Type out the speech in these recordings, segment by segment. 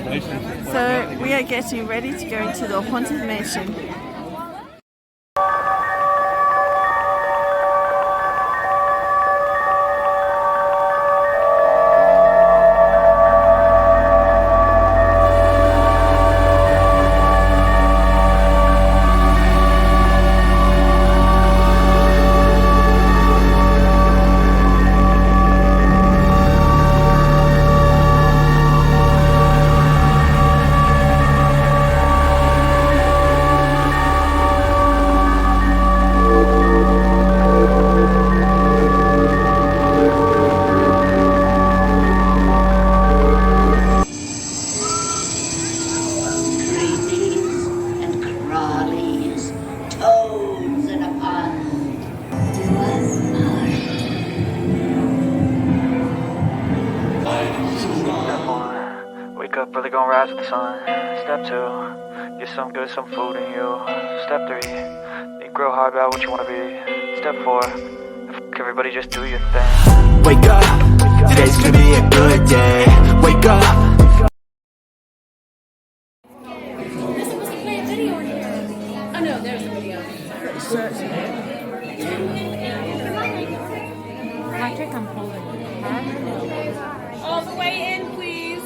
So we are getting ready to go into the Haunted Mansion. Really gonna rise with the sun. Step 2, get some good, some food in you. Step 3, think real hard about what you wanna be. Step 4, everybody just do your thing. Wake up, today's gonna be a good day. Wake up. They're supposed to play a video in here. Oh no, there's a video. Patrick, I'm holding it. All the way in, please.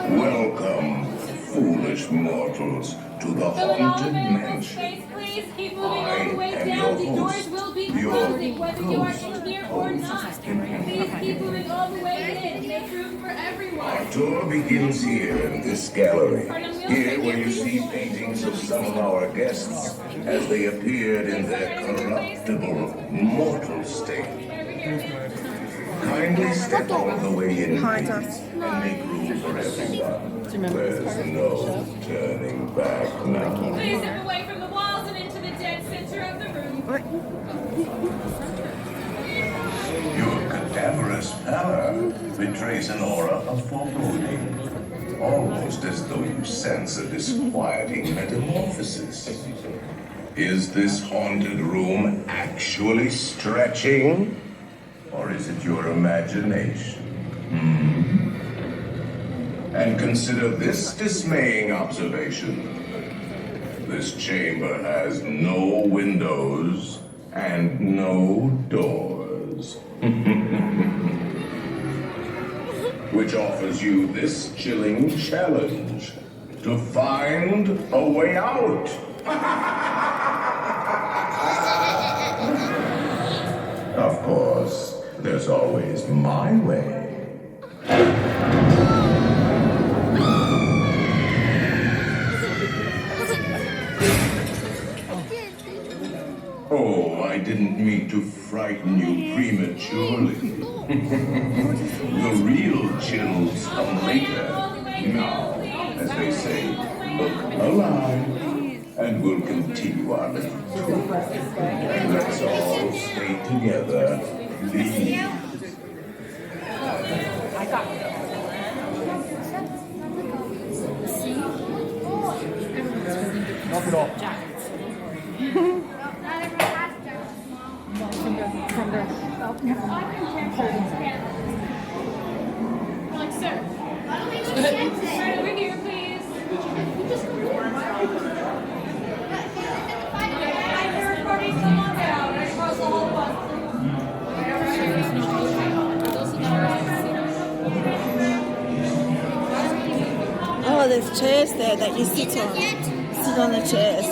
Welcome, foolish mortals, to the Haunted Mansion. Please keep moving all the way down. The doors will be closing, whether you are in here or not. Please keep moving all the way in. Make room for everyone. Our tour begins here in this gallery. Here where you see paintings of some of our guests as they appeared in their corruptible, mortal state. Kindly step all the way in and make room for everyone. There's no turning back now. Please step away from the walls and into the dead center of the room. Your cadaverous pallor betrays an aura of foreboding, almost as though you sense a disquieting metamorphosis. Is this haunted room actually stretching? Or is it your imagination? And consider this dismaying observation. This chamber has no windows and no doors. Which offers you this chilling challenge to find a way out. Of course, there's always my way. Oh, I didn't mean to frighten you prematurely. The real chills come later. Now, as they say, look alive, and we'll continue our little tour. And let's all stay together. Please. I got it. Knock it off. Jackets. From the Like, sir. Right over here, please. I'm recording someone down right across the whole bus. Oh, there's chairs there that you sit on. Sit on the chairs.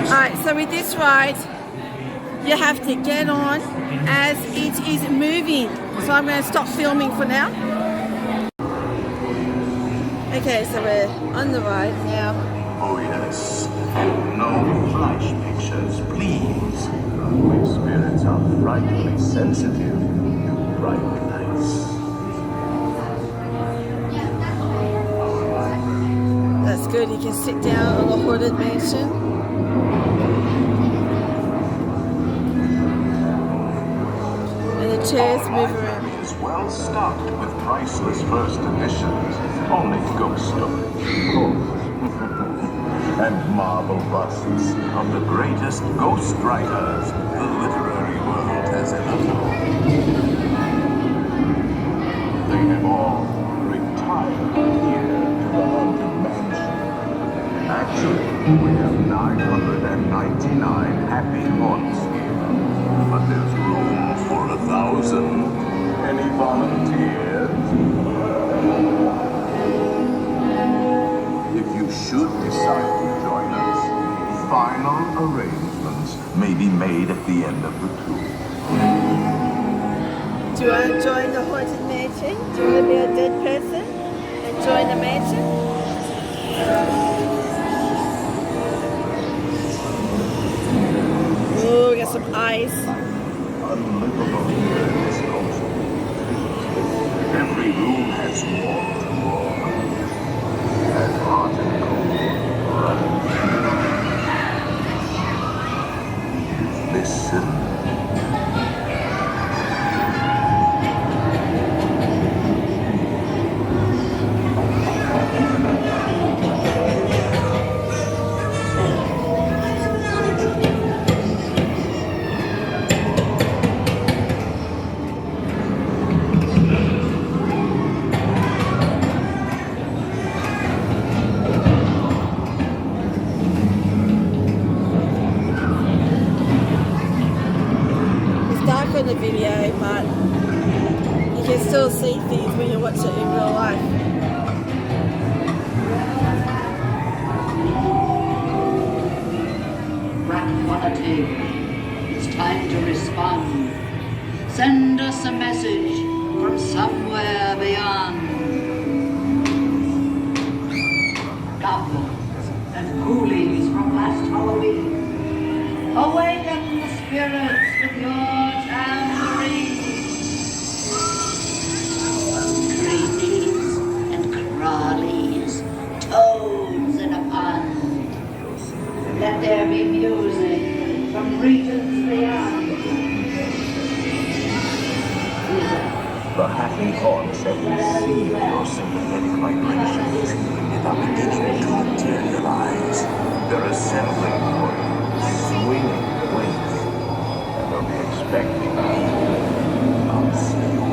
Alright, so with this ride, you have to get on as it is moving. So I'm going to stop filming for now. Okay, so we're on the ride now. Oh yes, no flash pictures, please. My spirits are frightfully sensitive to bright lights. good. You can sit down on the haunted mansion. And the chairs move around. Is well stocked with priceless first editions, only ghost stories. And marble busts of the greatest ghost writers the literary world has ever known. They have all retired here to the haunted mansion. Actually, we have 999 happy haunts here, but there's room for 1,000. Any volunteers? If you should decide to join us, final arrangements may be made at the end of the tour. Do you want to join the haunted mansion? Do you want to be a dead person and join the mansion? Ooh, we got some ice. Unlivable here in this ghost. Every room has walk to walk, as hot and cold running. Listen. On the video, but you can still see things when you watch it in real life. Tranquility. It's time to respond. Send us a message from somewhere beyond. Goblins and ghoulies from last Halloween. Awaken the spirits with your tambourine. Creepies and crawlies, toads in a pond. Let there be music from regions beyond. The happy haunts have received your sympathetic vibrations and are beginning to materialize. They're assembling for you, swinging wings, and they'll be expecting you. I'll see you all.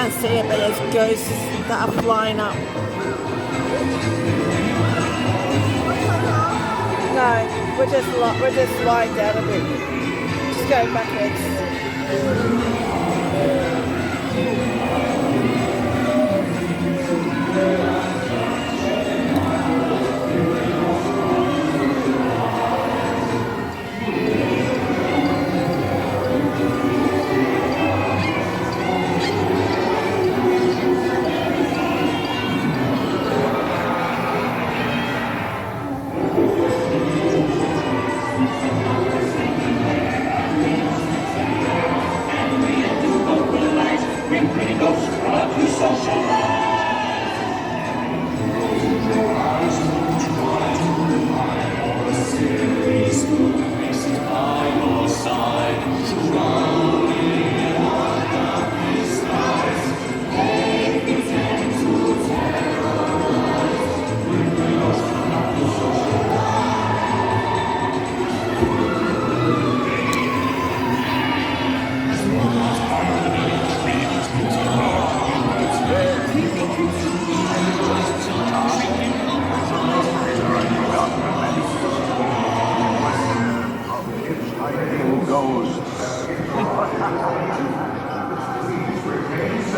See it, but there's ghosts that are flying up. No, we're just lying down a bit. Just going backwards.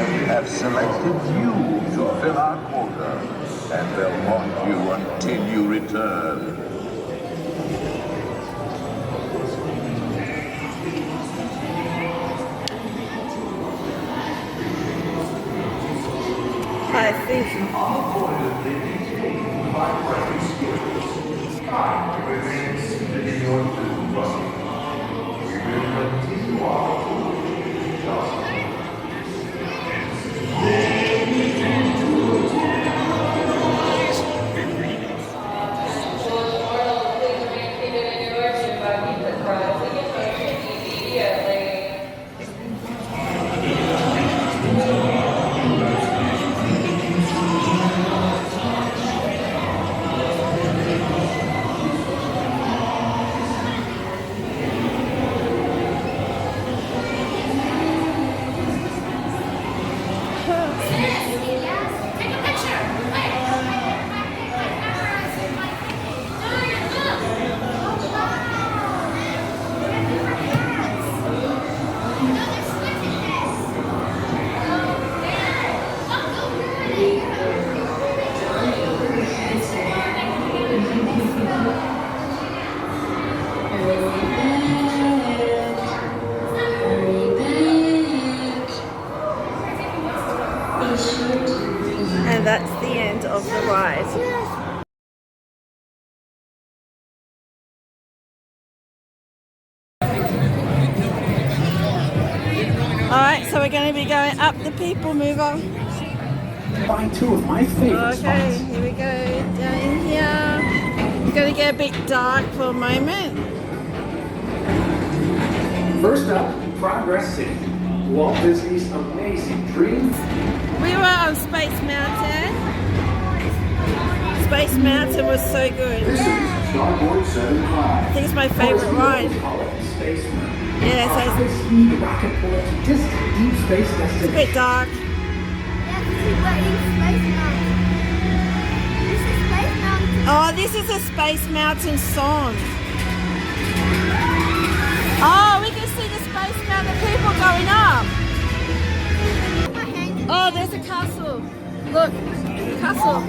They have selected you to fill our quota, and they'll want you until you return. I think. And that's the end of the ride. Alright, so we're going to be going up the people mover. Find two of my favorite Okay, spots. here we go. Down in here. It's going to get a bit dark for a moment. First up, Progress City, Walt Disney's amazing dream. We were on Space Mountain. Space Mountain was so good. This is Starboard 75. I think it's my favorite ride. Space Mountain. Yeah, so it's High-speed rocket port to distant deep space a destination. bit dark. Oh, this is a Space Mountain song. Oh, we can see the Space Mountain people going up. Oh, there's a castle. Look, castle.